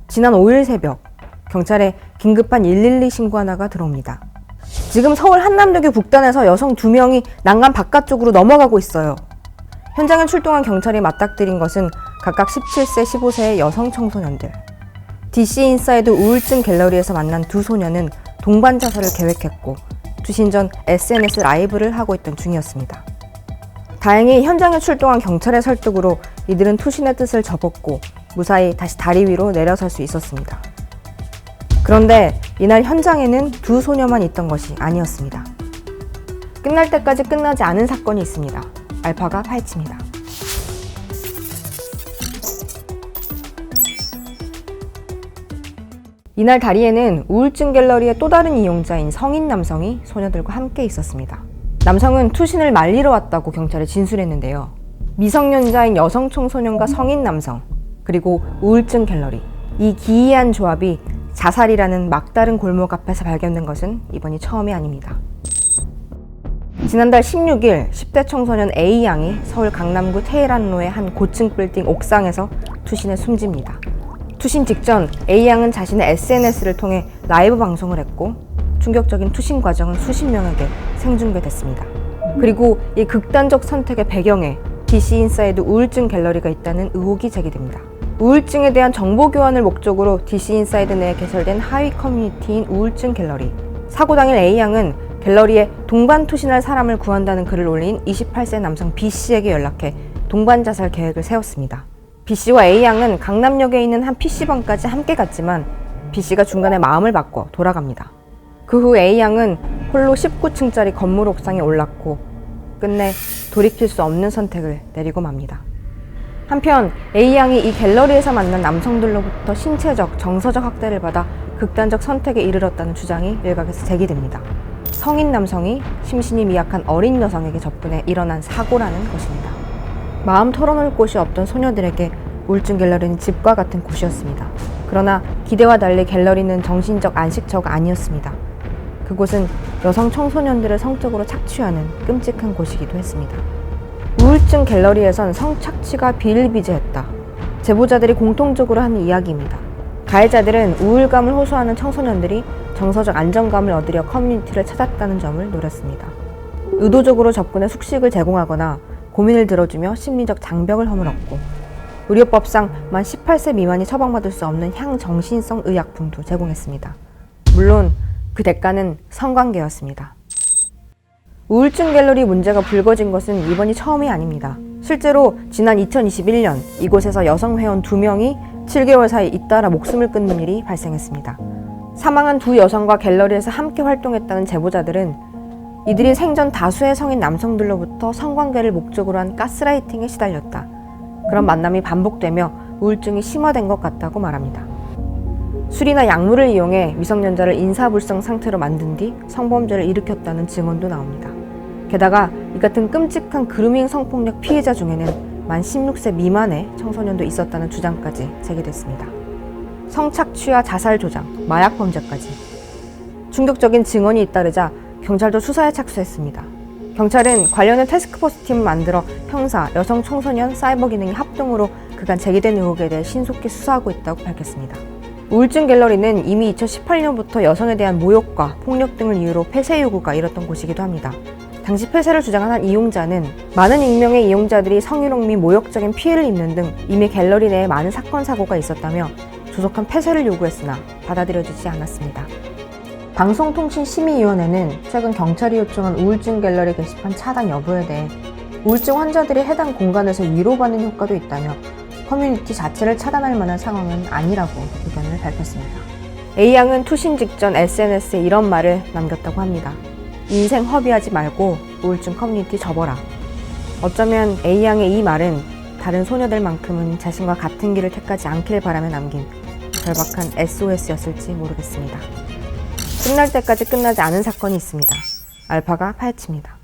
지난 5일 새벽 경찰에 긴급한 112 신고 하나가 들어옵니다. 지금 서울 한남대교 북단에서 여성 2명이 난간 바깥쪽으로 넘어가고 있어요. 현장에 출동한 경찰이 맞닥뜨린 것은 각각 17세, 15세의 여성 청소년들. DC 인사이드 우울증 갤러리에서 만난 두 소녀는 동반 자살을 계획했고 투신 전 SNS 라이브를 하고 있던 중이었습니다. 다행히 현장에 출동한 경찰의 설득으로 이들은 투신의 뜻을 접었고 무사히 다시 다리 위로 내려설 수 있었습니다. 그런데 이날 현장에는 두 소녀만 있던 것이 아니었습니다. 끝날 때까지 끝나지 않은 사건이 있습니다. 알파가 파헤칩니다. 이날 다리에는 우울증 갤러리의 또 다른 이용자인 성인 남성이 소녀들과 함께 있었습니다. 남성은 투신을 말리러 왔다고 경찰에 진술했는데요. 미성년자인 여성 청소년과 성인 남성, 그리고 우울증 갤러리, 이 기이한 조합이 자살이라는 막다른 골목 앞에서 발견된 것은 이번이 처음이 아닙니다. 지난달 16일 10대 청소년 A양이 서울 강남구 테헤란로의 한 고층 빌딩 옥상에서 투신해 숨집니다. 투신 직전 A양은 자신의 SNS를 통해 라이브 방송을 했고 충격적인 투신 과정은 수십 명에게 생중계됐습니다. 그리고 이 극단적 선택의 배경에 DC 인사이드 우울증 갤러리가 있다는 의혹이 제기됩니다. 우울증에 대한 정보 교환을 목적으로 DC 인사이드 내에 개설된 하위 커뮤니티인 우울증 갤러리. 사고 당일 A양은 갤러리에 동반 투신할 사람을 구한다는 글을 올린 28세 남성 B씨에게 연락해 동반 자살 계획을 세웠습니다. B씨와 A양은 강남역에 있는 한 PC방까지 함께 갔지만 B씨가 중간에 마음을 바꿔 돌아갑니다. 그 후 A양은 홀로 19층짜리 건물 옥상에 올랐고 끝내 돌이킬 수 없는 선택을 내리고 맙니다. 한편 A양이 이 갤러리에서 만난 남성들로부터 신체적, 정서적 학대를 받아 극단적 선택에 이르렀다는 주장이 일각에서 제기됩니다. 성인 남성이 심신이 미약한 어린 여성에게 접근해 일어난 사고라는 것입니다. 마음 털어놓을 곳이 없던 소녀들에게 우울증 갤러리는 집과 같은 곳이었습니다. 그러나 기대와 달리 갤러리는 정신적 안식처가 아니었습니다. 그곳은 여성 청소년들을 성적으로 착취하는 끔찍한 곳이기도 했습니다. 우울증 갤러리에선 성착취가 비일비재했다. 제보자들이 공통적으로 하는 이야기입니다. 가해자들은 우울감을 호소하는 청소년들이 정서적 안정감을 얻으려 커뮤니티를 찾았다는 점을 노렸습니다. 의도적으로 접근해 숙식을 제공하거나 고민을 들어주며 심리적 장벽을 허물었고 의료법상 만 18세 미만이 처방받을 수 없는 향정신성 의약품도 제공했습니다. 물론 그 대가는 성관계였습니다. 우울증 갤러리 문제가 불거진 것은 이번이 처음이 아닙니다. 실제로 지난 2021년 이곳에서 여성 회원 2명이 7개월 사이 잇따라 목숨을 끊는 일이 발생했습니다. 사망한 두 여성과 갤러리에서 함께 활동했다는 제보자들은 이들이 생전 다수의 성인 남성들로부터 성관계를 목적으로 한 가스라이팅에 시달렸다. 그런 만남이 반복되며 우울증이 심화된 것 같다고 말합니다. 술이나 약물을 이용해 미성년자를 인사불성 상태로 만든 뒤 성범죄를 일으켰다는 증언도 나옵니다. 게다가 이 같은 끔찍한 그루밍 성폭력 피해자 중에는 만 16세 미만의 청소년도 있었다는 주장까지 제기됐습니다. 성착취와 자살 조장, 마약 범죄까지. 충격적인 증언이 잇따르자 경찰도 수사에 착수했습니다. 경찰은 관련된 태스크포스 팀을 만들어 형사, 여성 청소년, 사이버 기능이 합동으로 그간 제기된 의혹에 대해 신속히 수사하고 있다고 밝혔습니다. 우울증 갤러리는 이미 2018년부터 여성에 대한 모욕과 폭력 등을 이유로 폐쇄 요구가 일었던 곳이기도 합니다. 당시 폐쇄를 주장한 한 이용자는 많은 익명의 이용자들이 성희롱 및 모욕적인 피해를 입는 등 이미 갤러리 내에 많은 사건 사고가 있었다며 조속한 폐쇄를 요구했으나 받아들여지지 않았습니다. 방송통신심의위원회는 최근 경찰이 요청한 우울증 갤러리 게시판 차단 여부에 대해 우울증 환자들이 해당 공간에서 위로받는 효과도 있다며 커뮤니티 자체를 차단할 만한 상황은 아니라고 의견을 밝혔습니다. A양은 투신 직전 SNS에 이런 말을 남겼다고 합니다. 인생 허비하지 말고 우울증 커뮤니티 접어라. 어쩌면 A양의 이 말은 다른 소녀들만큼은 자신과 같은 길을 택하지 않길 바라며 남긴 절박한 SOS였을지 모르겠습니다. 끝날 때까지 끝나지 않은 사건이 있습니다. 알파가 파헤칩니다.